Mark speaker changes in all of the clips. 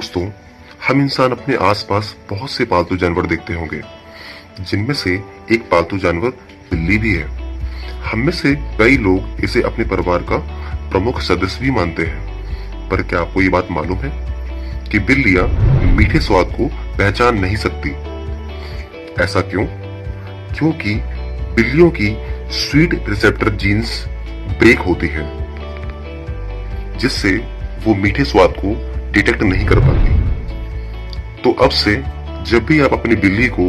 Speaker 1: दोस्तों, हम इंसान अपने आसपास बहुत से पालतू जानवर देखते होंगे, जिनमें से एक पालतू जानवर बिल्ली भी है। हम में से कई लोग इसे अपने परिवार का प्रमुख सदस्य भी मानते हैं। पर क्या आपको ये बात मालूम है कि बिल्लियां मीठे स्वाद को पहचान नहीं सकती? ऐसा क्यों? क्योंकि बिल्लियों की स्वीट रिसेप्टर जीन्स ब्रेक होती है, जिससे वो मीठे स्वाद को डिटेक्ट नहीं कर पाती। तो अब से जब भी आप अपनी बिल्ली को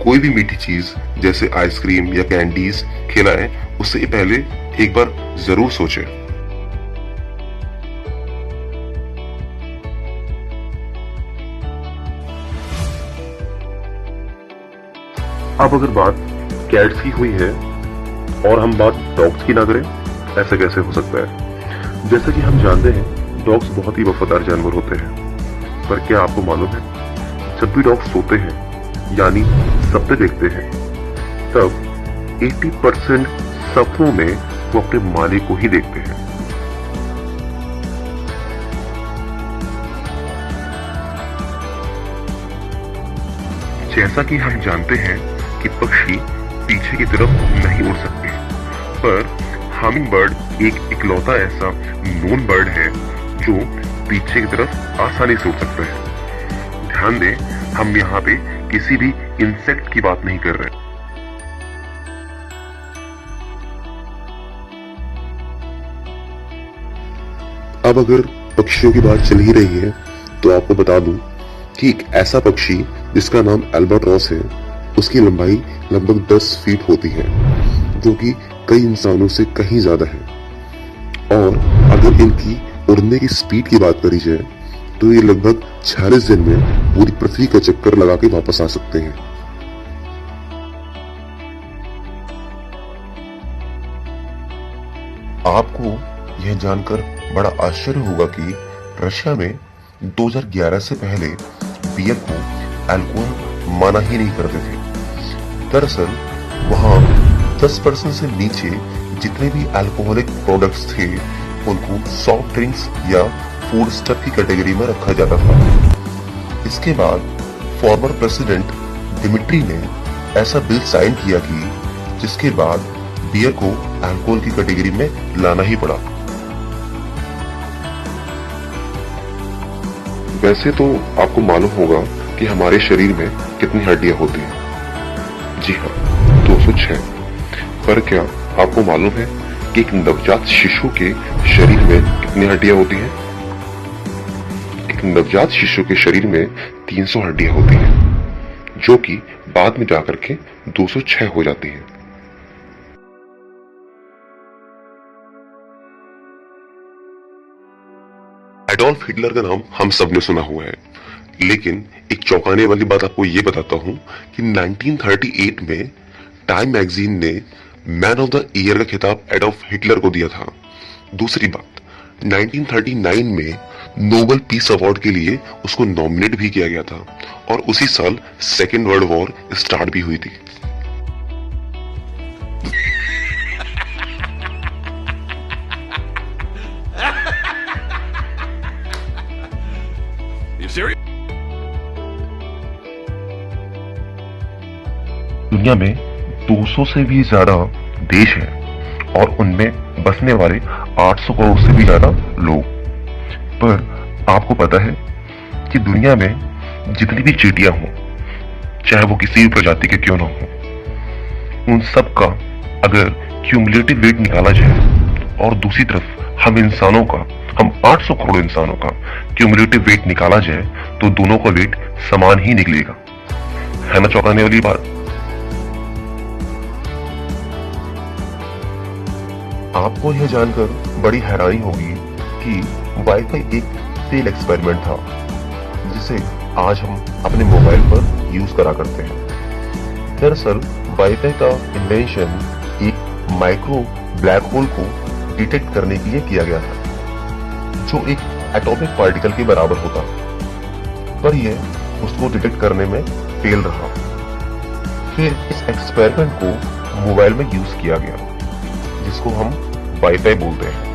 Speaker 1: कोई भी मीठी चीज जैसे आइसक्रीम या कैंडीज खिलाएं, उससे पहले एक बार जरूर सोचें। अब अगर बात कैट्स की हुई है और हम बात डॉग्स की ना करें, ऐसा कैसे हो सकता है? जैसा कि हम जानते हैं, डॉग्स बहुत ही वफादार जानवर होते हैं। पर क्या आपको मालूम है, जब भी डॉग्स सोते हैं यानी सपने देखते हैं, तब 80% सपनों में वो अपने मालिक को ही देखते हैं। जैसा कि हम जानते हैं कि पक्षी पीछे की तरफ नहीं उड़ सकते, पर हमिंग बर्ड एक इकलौता ऐसा नोन बर्ड है जो पीछे की तरफ आसानी से उड़ सकता है। ध्यान दें, हम यहाँ पे किसी भी इंसेक्ट की बात नहीं कर रहे। अब अगर पक्षियों की बात चल ही रही है, तो आपको बता दूं कि एक ऐसा पक्षी जिसका नाम अल्बाट्रॉस है, उसकी लंबाई लगभग 10 फीट होती है, जो कि कई इंसानों से कहीं ज्यादा है। और अगर इनकी उड़ने की स्पीड की बात करी जाए, तो ये लगभग 46 दिन में पूरी पृथ्वी का चक्कर लगा के वापस आ सकते हैं। आपको यह जानकर बड़ा आश्चर्य होगा कि रशिया में 2011 से पहले बियर को अल्कोहल माना ही नहीं करते थे। दरअसल वहां 10% से नीचे जितने भी अल्कोहलिक प्रोडक्ट्स थे, उनको सॉफ्ट ड्रिंक्स या फूड स्टफ की कैटेगरी में रखा जाता था। इसके बाद फॉर्मर प्रेसिडेंट दिमित्री ने ऐसा बिल साइन किया कि जिसके बाद बियर को अल्कोहल की कैटेगरी में लाना ही पड़ा। वैसे तो आपको मालूम होगा कि हमारे शरीर में कितनी हड्डियां होती हैं। जी हाँ, 206। पर क्या आपको मालूम है कि एक नवजात शिशु के शरीर में कितनी हड्डियां होती हैं? एक नवजात शिशु के शरीर में 300 हड्डियां होती हैं, जो कि बाद में जाकर के 206 हो जाती हैं। एडोल्फ हिटलर का नाम हम सब ने सुना हुआ है, लेकिन एक चौंकाने वाली बात आपको ये बताता हूं कि 1938 में टाइम मैगजीन ने मैन ऑफ द ईयर का खिताब एडोल्फ हिटलर को दिया था। दूसरी बात, 1939 में नोबेल पीस अवार्ड के लिए उसको नॉमिनेट भी किया गया था, और उसी साल सेकेंड वर्ल्ड वॉर स्टार्ट भी हुई थी। दुनिया में 200 से भी ज्यादा देश हैं और उनमें बसने वाले 800 करोड़ से भी ज्यादा लोग। पर आपको पता है कि दुनिया में जितनी भी चींटियां हों, चाहे वो किसी भी प्रजाति के क्यों ना हो, उन सब का अगर क्यूमुलेटिव वेट निकाला जाए और दूसरी तरफ हम 800 करोड़ इंसानों का क्यूमुलेटिव वेट निकाला जाए, तो दोनों का वेट समान ही निकलेगा। है ना चौंकाने वाली बात? आपको यह जानकर बड़ी हैरानी होगी कि वाईफाई एक फेल एक्सपेरिमेंट था, जिसे आज हम अपने मोबाइल पर यूज करा करते हैं। दरअसल वाईफाई का इन्वेंशन एक माइक्रो ब्लैक होल को डिटेक्ट करने के लिए किया गया था, जो एक एटॉमिक पार्टिकल के बराबर होता, पर यह उसको डिटेक्ट करने में फेल रहा। फिर इस एक्सपेरिमेंट को मोबाइल में यूज किया गया, जिसको हम वाईफाई बोलते हैं।